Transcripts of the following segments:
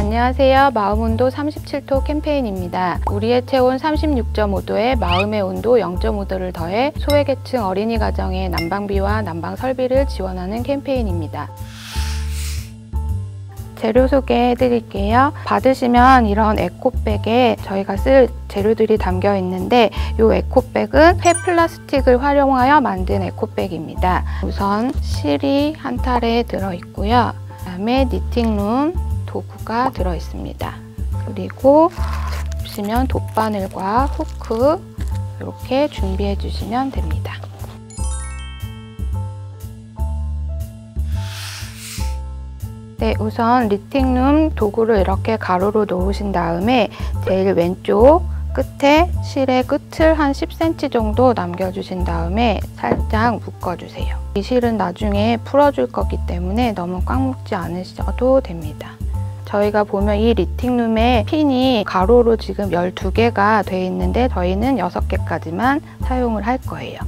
안녕하세요. 마음온도 37도 캠페인입니다. 우리의 체온 36.5도에 마음의 온도 0.5도를 더해 소외계층 어린이 가정의 난방비와 난방 설비를 지원하는 캠페인입니다. 재료 소개해 드릴게요. 받으시면 이런 에코백에 저희가 쓸 재료들이 담겨 있는데 이 에코백은 폐플라스틱을 활용하여 만든 에코백입니다. 우선 실이 한 탈에 들어 있고요. 그다음에 니팅룸 도구가 들어 있습니다. 그리고 보시면 돗바늘과 후크 이렇게 준비해 주시면 됩니다. 네, 우선 니팅룸 도구를 이렇게 가로로 놓으신 다음에 제일 왼쪽 끝에 실의 끝을 한 10cm 정도 남겨주신 다음에 살짝 묶어주세요. 이 실은 나중에 풀어줄 거기 때문에 너무 꽉 묶지 않으셔도 됩니다. 저희가 보면 이 니팅룸에 핀이 가로로 지금 12개가 되어 있는데 저희는 6개까지만 사용을 할 거예요.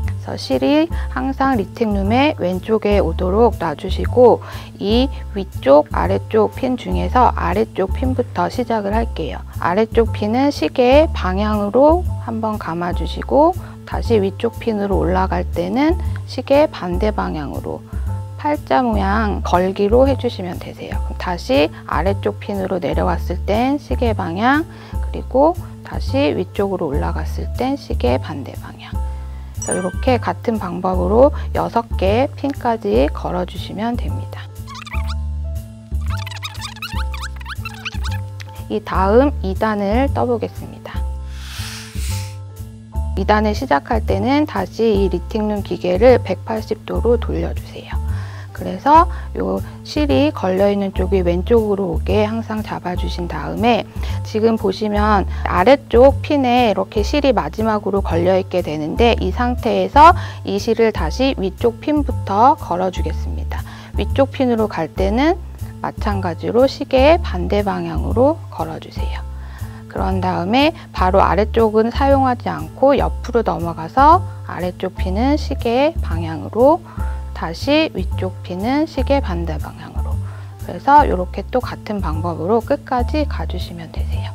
그래서 실이 항상 니팅룸의 왼쪽에 오도록 놔주시고 이 위쪽, 아래쪽 핀 중에서 아래쪽 핀부터 시작을 할게요. 아래쪽 핀은 시계 방향으로 한번 감아주시고 다시 위쪽 핀으로 올라갈 때는 시계 반대 방향으로 팔자 모양 걸기로 해주시면 되세요. 그럼 다시 아래쪽 핀으로 내려왔을 땐 시계 방향, 그리고 다시 위쪽으로 올라갔을 땐 시계 반대 방향. 이렇게 같은 방법으로 6개 핀까지 걸어주시면 됩니다. 이 다음 2단을 떠보겠습니다. 2단을 시작할 때는 다시 이 니팅룸 기계를 180도로 돌려주세요. 그래서 이 실이 걸려있는 쪽이 왼쪽으로 오게 항상 잡아주신 다음에 지금 보시면 아래쪽 핀에 이렇게 실이 마지막으로 걸려있게 되는데 이 상태에서 이 실을 다시 위쪽 핀부터 걸어주겠습니다. 위쪽 핀으로 갈 때는 마찬가지로 시계의 반대 방향으로 걸어주세요. 그런 다음에 바로 아래쪽은 사용하지 않고 옆으로 넘어가서 아래쪽 핀은 시계의 방향으로 다시 위쪽 핀은 시계 반대 방향으로. 그래서 이렇게 또 같은 방법으로 끝까지 가주시면 되세요.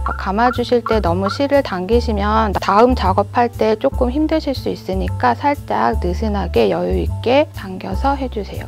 감아주실 때 너무 실을 당기시면 다음 작업할 때 조금 힘드실 수 있으니까 살짝 느슨하게 여유 있게 당겨서 해주세요.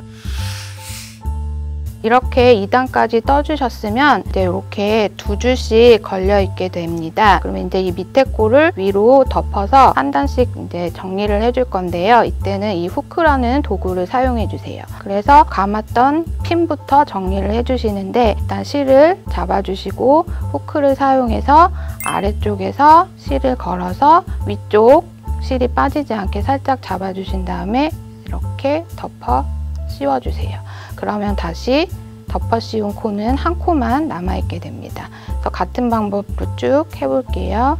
이렇게 2단까지 떠주셨으면 이제 이렇게 2줄씩 걸려 있게 됩니다. 그러면 이제 이 밑에 코를 위로 덮어서 한 단씩 이제 정리를 해줄 건데요. 이때는 이 후크라는 도구를 사용해 주세요. 그래서 감았던 핀부터 정리를 해주시는데 일단 실을 잡아주시고 후크를 사용해서 아래쪽에서 실을 걸어서 위쪽 실이 빠지지 않게 살짝 잡아주신 다음에 이렇게 덮어 씌워주세요. 그러면 다시 덮어 씌운 코는 한 코만 남아있게 됩니다. 그래서 같은 방법으로 쭉 해볼게요.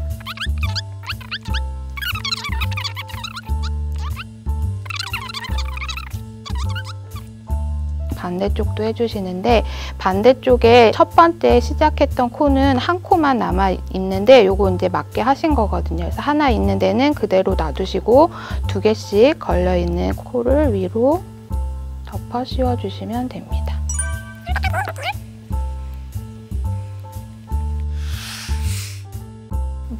반대쪽도 해주시는데 반대쪽에 첫 번째 시작했던 코는 한 코만 남아 있는데 요거 이제 맞게 하신 거거든요. 그래서 하나 있는 데는 그대로 놔두시고 2개씩 걸려있는 코를 위로 덮어 씌워주시면 됩니다.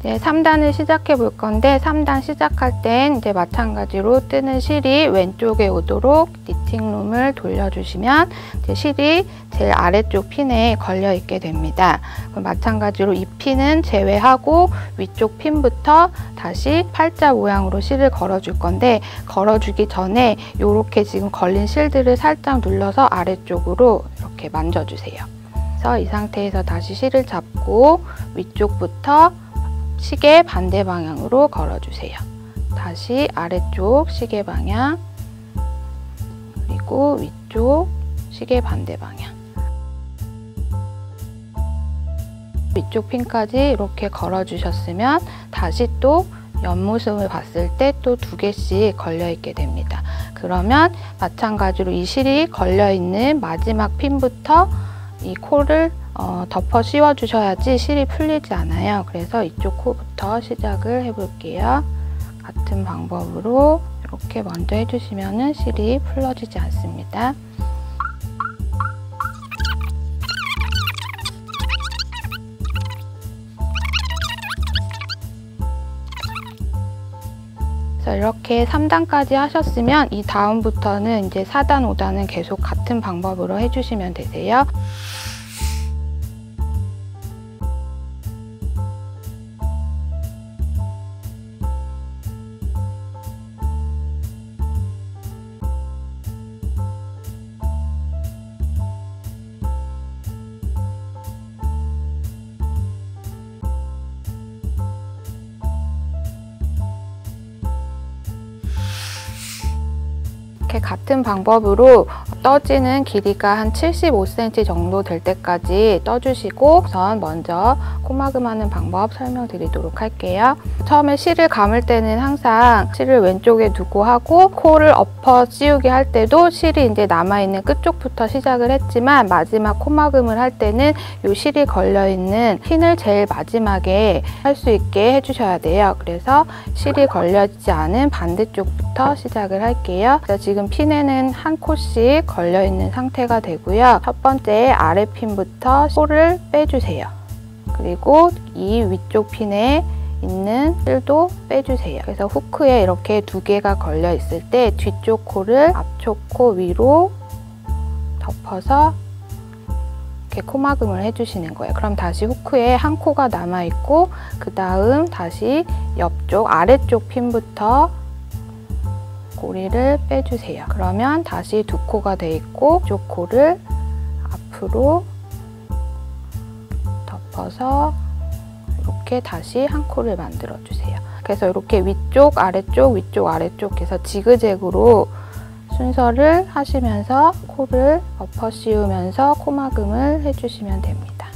이제 3단을 시작해 볼 건데 3단 시작할 땐 이제 마찬가지로 뜨는 실이 왼쪽에 오도록 니팅룸을 돌려주시면 이제 실이 제일 아래쪽 핀에 걸려 있게 됩니다. 그럼 마찬가지로 이 핀은 제외하고 위쪽 핀부터 다시 팔자 모양으로 실을 걸어줄 건데 걸어주기 전에 이렇게 지금 걸린 실들을 살짝 눌러서 아래쪽으로 이렇게 만져주세요. 그래서 이 상태에서 다시 실을 잡고 위쪽부터 시계 반대 방향으로 걸어주세요. 다시 아래쪽 시계 방향, 그리고 위쪽 시계 반대 방향. 위쪽 핀까지 이렇게 걸어주셨으면 다시 또 옆모습을 봤을 때 또 2개씩 걸려있게 됩니다. 그러면 마찬가지로 이 실이 걸려있는 마지막 핀부터 이 코를 덮어 씌워 주셔야지 실이 풀리지 않아요. 그래서 이쪽 코부터 시작을 해볼게요. 같은 방법으로 이렇게 먼저 해주시면 실이 풀러지지 않습니다. 그래서 이렇게 3단까지 하셨으면 이 다음부터는 이제 4단, 5단은 계속 같은 방법으로 해주시면 되세요. 이렇게 같은 방법으로 떠지는 길이가 한 75cm 정도 될 때까지 떠주시고, 우선 먼저 코막음 하는 방법 설명드리도록 할게요. 처음에 실을 감을 때는 항상 실을 왼쪽에 두고 하고, 코를 엎어 씌우게 할 때도 실이 이제 남아있는 끝쪽부터 시작을 했지만, 마지막 코막음을 할 때는 이 실이 걸려있는 핀을 제일 마지막에 할 수 있게 해주셔야 돼요. 그래서 실이 걸려있지 않은 반대쪽부터 시작을 할게요. 그래서 지금 핀에는 한 코씩 걸려있는 상태가 되고요. 첫 번째 아래 핀부터 코를 빼주세요. 그리고 이 위쪽 핀에 있는 실도 빼주세요. 그래서 후크에 이렇게 두 개가 걸려 있을 때 뒤쪽 코를 앞쪽 코 위로 덮어서 이렇게 코막음을 해주시는 거예요. 그럼 다시 후크에 한 코가 남아있고, 그 다음 다시 옆쪽 아래쪽 핀부터 고리를 빼주세요. 그러면 다시 두 코가 돼 있고, 이쪽 코를 앞으로 덮어서 이렇게 다시 한 코를 만들어 주세요. 그래서 이렇게 위쪽 아래쪽 위쪽 아래쪽 해서 지그재그로 순서를 하시면서 코를 엎어 씌우면서 코막음을 해주시면 됩니다.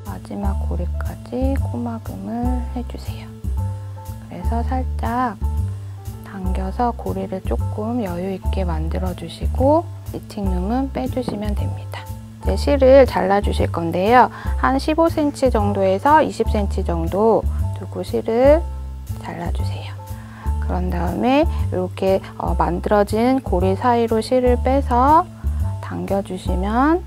마지막 고리까지 코막음을 해주세요. 그래서 살짝 당겨서 고리를 조금 여유 있게 만들어 주시고, 니팅룸은 빼주시면 됩니다. 이제 실을 잘라 주실 건데요. 한 15cm 정도에서 20cm 정도 두고 실을 잘라 주세요. 그런 다음에 이렇게 만들어진 고리 사이로 실을 빼서 당겨 주시면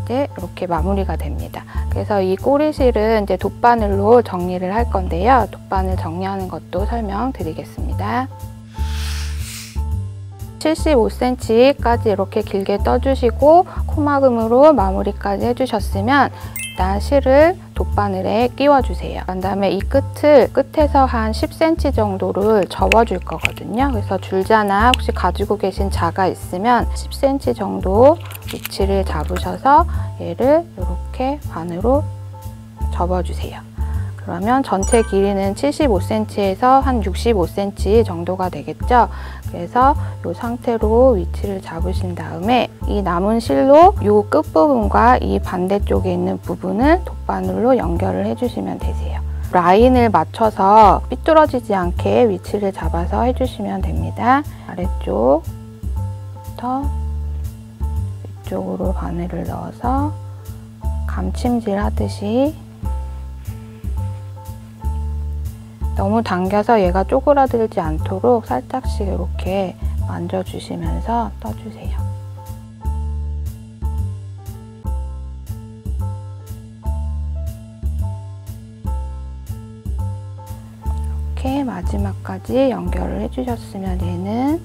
이제 이렇게 마무리가 됩니다. 그래서 이 꼬리실은 이제 돗바늘로 정리를 할 건데요. 돗바늘 정리하는 것도 설명드리겠습니다. 75cm까지 이렇게 길게 떠주시고 코막음으로 마무리까지 해주셨으면 일단 실을 돗바늘에 끼워주세요. 그런 다음에 이 끝에서 한 10cm 정도를 접어줄 거거든요. 그래서 줄자나 혹시 가지고 계신 자가 있으면 10cm 정도 위치를 잡으셔서 얘를 이렇게 반으로 접어주세요. 그러면 전체 길이는 75cm에서 한 65cm 정도가 되겠죠. 그래서 이 상태로 위치를 잡으신 다음에 이 남은 실로 이 끝부분과 이 반대쪽에 있는 부분을 돗바늘로 연결을 해주시면 되세요. 라인을 맞춰서 삐뚤어지지 않게 위치를 잡아서 해주시면 됩니다. 아래쪽부터 위쪽으로 바늘을 넣어서 감침질 하듯이, 너무 당겨서 얘가 쪼그라들지 않도록 살짝씩 이렇게 만져주시면서 떠주세요. 이렇게 마지막까지 연결을 해주셨으면 얘는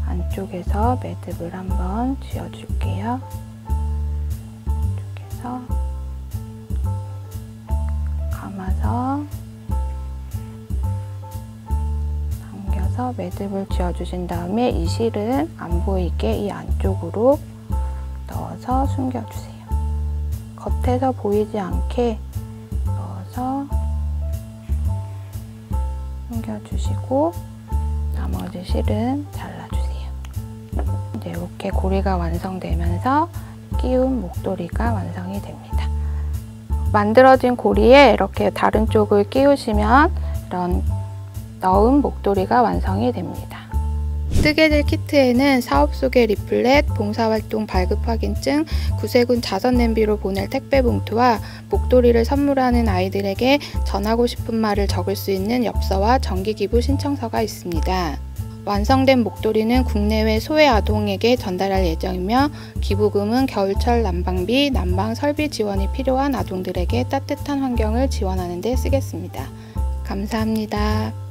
안쪽에서 매듭을 한번 쥐어줄게요. 이쪽에서 감아서 매듭을 쥐어주신 다음에 이 실은 안 보이게 이 안쪽으로 넣어서 숨겨주세요. 겉에서 보이지 않게 넣어서 숨겨주시고, 나머지 실은 잘라주세요. 이제 이렇게 고리가 완성되면서 끼운 목도리가 완성이 됩니다. 만들어진 고리에 이렇게 다른 쪽을 끼우시면 이런 넣은 목도리가 완성이 됩니다. 뜨개질 키트에는 사업 소개 리플렛, 봉사활동 발급 확인증, 구세군 자선 냄비로 보낼 택배 봉투와 목도리를 선물하는 아이들에게 전하고 싶은 말을 적을 수 있는 엽서와 정기기부 신청서가 있습니다. 완성된 목도리는 국내외 소외 아동에게 전달할 예정이며 기부금은 겨울철 난방비, 난방 설비 지원이 필요한 아동들에게 따뜻한 환경을 지원하는 데 쓰겠습니다. 감사합니다.